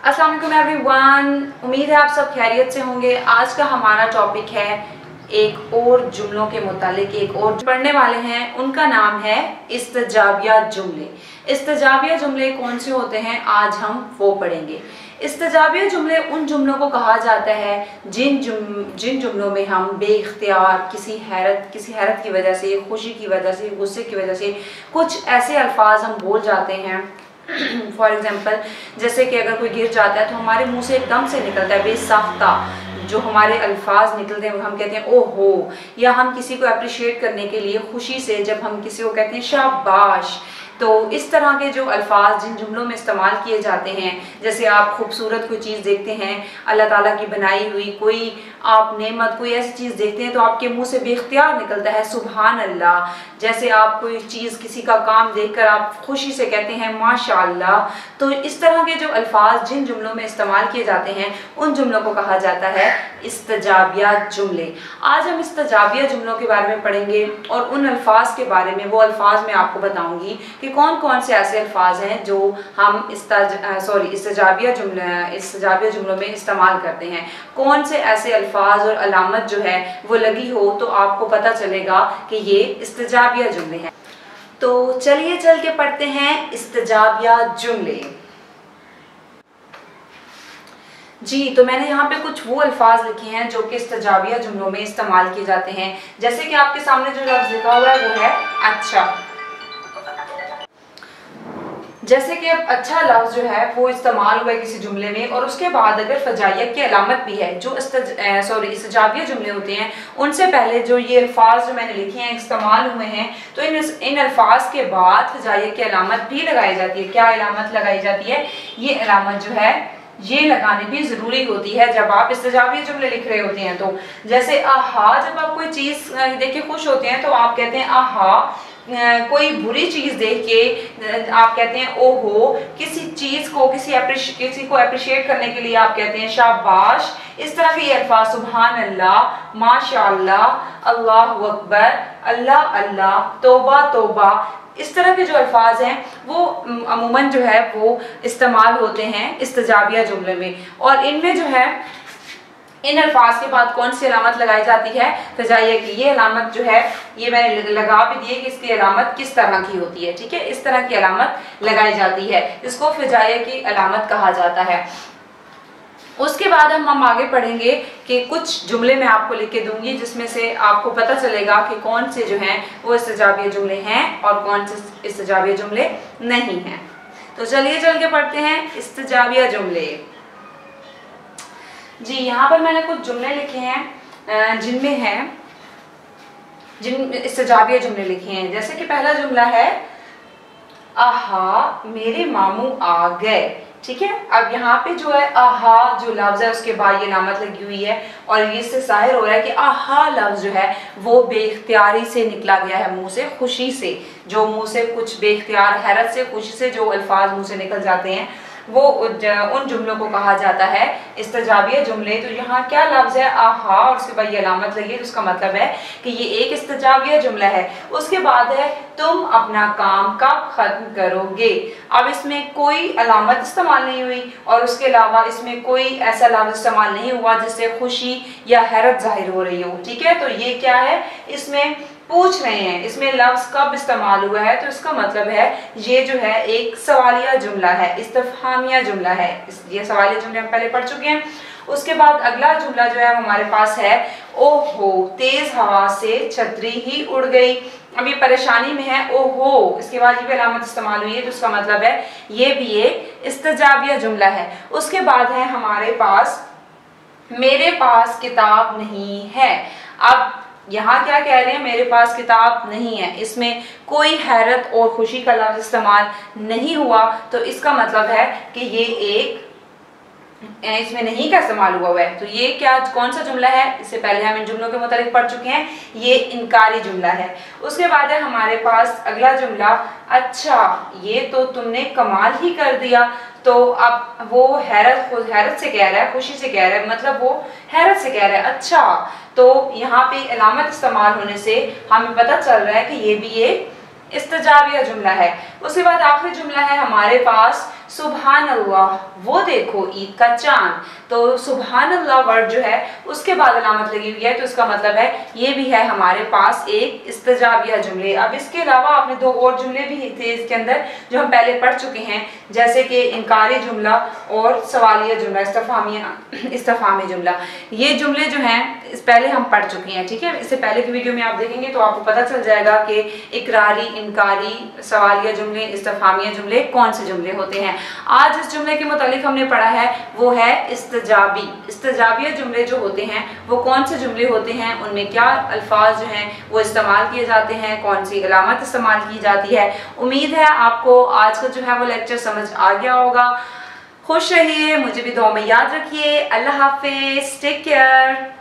अस्सलाम वालेकुम एवरीवन, उम्मीद है आप सब खैरियत से होंगे। आज का हमारा टॉपिक है एक और जुमलों के मुतालिक। एक और पढ़ने वाले हैं, उनका नाम है इस्तजाबिया जुमले। इस्तजाबिया जुमले कौन से होते हैं, आज हम वो पढ़ेंगे। इस्तजाबिया जुमले उन जुमलों को कहा जाता है जिन जुमलों में हम बेइख्तियार किसी हैरत की वजह से, खुशी की वजह से, गुस्से की वजह से कुछ ऐसे अल्फाज हम बोल जाते हैं। फॉर एग्जाम्पल, जैसे कि अगर कोई गिर जाता है तो हमारे मुंह से एकदम से निकलता है बेसाख्ता जो हमारे अल्फाज निकलते हैं, हम कहते हैं ओहो। या हम किसी को अप्रिशिएट करने के लिए खुशी से जब हम किसी को कहते हैं शाबाश। तो इस तरह के जो अल्फाज जिन जुमलों में इस्तेमाल किए जाते हैं, जैसे आप खूबसूरत कोई चीज़ देखते हैं, अल्लाह ताला की बनाई हुई कोई आप नेमत, कोई ऐसी चीज़ देखते हैं तो आपके मुंह से बेख्तियार निकलता है सुभान अल्लाह। जैसे आप कोई चीज़, किसी का काम देखकर आप खुशी से कहते हैं माशाअल्लाह। तो इस तरह के जो अल्फाज जिन जुमलों में इस्तेमाल किए जाते हैं उन जुमलों को कहा जाता है इस्तजाबिया जुमले। आज हम इस्तजाबिया जुमलों के बारे में पढ़ेंगे और उन अल्फाज के बारे में, वो अल्फाज मैं आपको बताऊंगी कि कौन कौन से ऐसे अल्फाज हैं जो हम इस्तजाबिया जुमलों में इस्तेमाल करते हैं। कौन से ऐसे अल्फाज और अलामत जो है वो लगी हो तो आपको पता चलेगा कि ये इस्तजाबिया जुमले हैं। तो चलिए चल के पढ़ते हैं इस्तजाबिया जुमले। जी, तो मैंने यहाँ पे कुछ वो अल्फाज लिखे हैं जो कि इस्तजाबिया जुमलों में इस्तेमाल किए जाते हैं। जैसे कि आपके सामने जो लफ्ज़ लिखा हुआ है वो है अच्छा। जैसे कि अब अच्छा लफ्ज़ जो है वो इस्तेमाल हुआ है किसी जुमले में और उसके बाद अगर फजाइयत की अलामत भी है, जो इस्तजाबिया जुमले होते हैं उनसे पहले जो ये अल्फाज जो मैंने लिखे हैं इस्तेमाल हुए हैं, तो इन अल्फाज के बाद फजाइयत की अलामत भी लगाई जाती है। क्या अलामत लगाई जाती है? ये अलामत जो है ये लगानी भी ज़रूरी होती है जब आप इस्तजाबिया जुमले लिख रहे होते हैं। तो जैसे आहा, जब आप कोई चीज़ देख के खुश होते हैं तो आप कहते हैं आहा। कोई बुरी चीज़ देख के आप कहते हैं ओहो। किसी चीज़ को, किसी को अप्रिशिएट करने के लिए आप कहते हैं शाबाश। इस तरह के ये अल्फाज सुभान अल्लाह, माशाअल्लाह, अल्लाहु अकबर, अल्लाह अल्लाह, तौबा तौबा, इस तरह के जो अल्फाज हैं वो अमूमन जो है वो इस्तेमाल होते हैं इस्तजाबिया जुमले में। और इनमें जो है इन अल्फाज के बाद कौन सी अलामत लगाई जाती है? फजाइया की। ये अलामत जो है ये मैंने लगा भी दी है कि इसकी अलामत किस तरह की होती है। ठीक है, इस तरह की अलामत लगाई जाती है, इसको फजाइया की अलामत कहा जाता है। उसके बाद हम आगे पढ़ेंगे कि कुछ जुमले मैं आपको लिख के दूंगी जिसमें से आपको पता चलेगा कि कौन से जो हैं वो इस्तजाबिया जुमले हैं और कौन से इस्तजाबिया जुमले नहीं हैं। तो चलिए चल के पढ़ते हैं इस्तजाबिया जुमले। जी, यहाँ पर मैंने कुछ जुमले लिखे हैं जिन इस्तजाबिया जुमले लिखे हैं। जैसे कि पहला जुमला है आहा मेरे मामू आ गए। ठीक है, अब यहाँ पे जो है आहा जो लफ्ज़ है उसके बाद ये अलामत लगी हुई है और इससे ज़ाहिर हो रहा है कि आहा लफ्ज़ जो है वो बेख्तियारी से निकला गया है मुंह से, खुशी से। जो मुंह से कुछ बेख्तियार, हैरत से, खुशी से जो अल्फाज मुंह से निकल जाते हैं वो उन जुमलों को कहा जाता है इस्तजाबिया जुमले। तो यहाँ क्या लफ्ज़ है आहा और उसके बाद ये अलामत लगी है, तो उसका मतलब है कि ये एक इस्तजाबिया जुमला है। उसके बाद है तुम अपना काम कब खत्म करोगे। अब इसमें कोई अलामत इस्तेमाल नहीं हुई और उसके अलावा इसमें कोई ऐसा लफ्ज़ इस्तेमाल नहीं हुआ जिससे खुशी या हैरत जाहिर हो रही हो। ठीक है, तो ये क्या है, इसमें पूछ रहे हैं इसमें लफ्ज़ कब इस्तेमाल हुआ है, तो इसका मतलब है ये जो है एक सवालिया जुमला है, इस्तफहामिया जुमला है। ये सवालिया जुमले हम पहले पढ़ चुके हैं। उसके बाद अगला जुमला जो है हमारे पास है ओहो तेज हवा से छतरी ही उड़ गई। अब ये परेशानी में है ओहो, इसके बाद ये भी अलामत इस्तेमाल हुई है, तो उसका मतलब है ये भी एक इस्तजाबिया जुमला है। उसके बाद है हमारे पास मेरे पास किताब नहीं है। अब यहाँ क्या कह रहे हैं, मेरे पास किताब नहीं है, इसमें कोई हैरत और खुशी का लफ्ज़ इस्तेमाल नहीं हुआ, तो इसका मतलब है कि ये इसमें नहीं का इस्तेमाल हुआ है। तो ये क्या, कौन सा जुमला है? इससे पहले हम इन जुमलों के मुतालिक पढ़ चुके हैं, ये इनकारी जुमला है। उसके बाद है हमारे पास अगला जुमला अच्छा ये तो तुमने कमाल ही कर दिया। तो अब वो हैरत से कह रहा है, खुशी से कह रहा है, मतलब वो हैरत से कह रहा है अच्छा। तो यहाँ पे अलामत इस्तेमाल होने से हमें पता चल रहा है कि ये भी एक इस्तजाबिया जुमला है। उसके बाद आखिरी जुमला है हमारे पास सुभान अल्लाह वो देखो ईद का चांद। तो सुभान अल्लाह वर्ड जो है उसके बाद अलामत लगी हुई है, तो इसका मतलब है ये भी है हमारे पास एक इस्तिजाबिया जुमले। अब इसके अलावा आपने दो और जुमले भी थे इसके अंदर जो हम पहले पढ़ चुके हैं, जैसे कि इनकारी जुमला और सवालिया जुमला, इस्तफामी जुमला। ये जुमले जो हैं इस पहले हम पढ़ चुके हैं, ठीक है। इससे पहले की वीडियो में आप देखेंगे तो आपको पता चल जाएगा कि इकरारी, इनकारी, सवालिया जुमले, इस्तफामिया जुमले कौन से जुमले होते हैं। आज इस जुमले के मुतालिक हमने पढ़ा है वो है इस्तिजाबिया जुमले जो होते हैं वो कौन से जुमले होते हैं, उनमें क्या अल्फाज जो हैं वो इस्तेमाल किए जाते हैं, कौन सी अलामत इस्तेमाल की जाती है। उम्मीद है आपको आज का जो है वो लेक्चर समझ आ गया होगा। खुश रहिए, मुझे भी दुआ में याद रखिए। अल्लाह हाफिज, टेक केयर।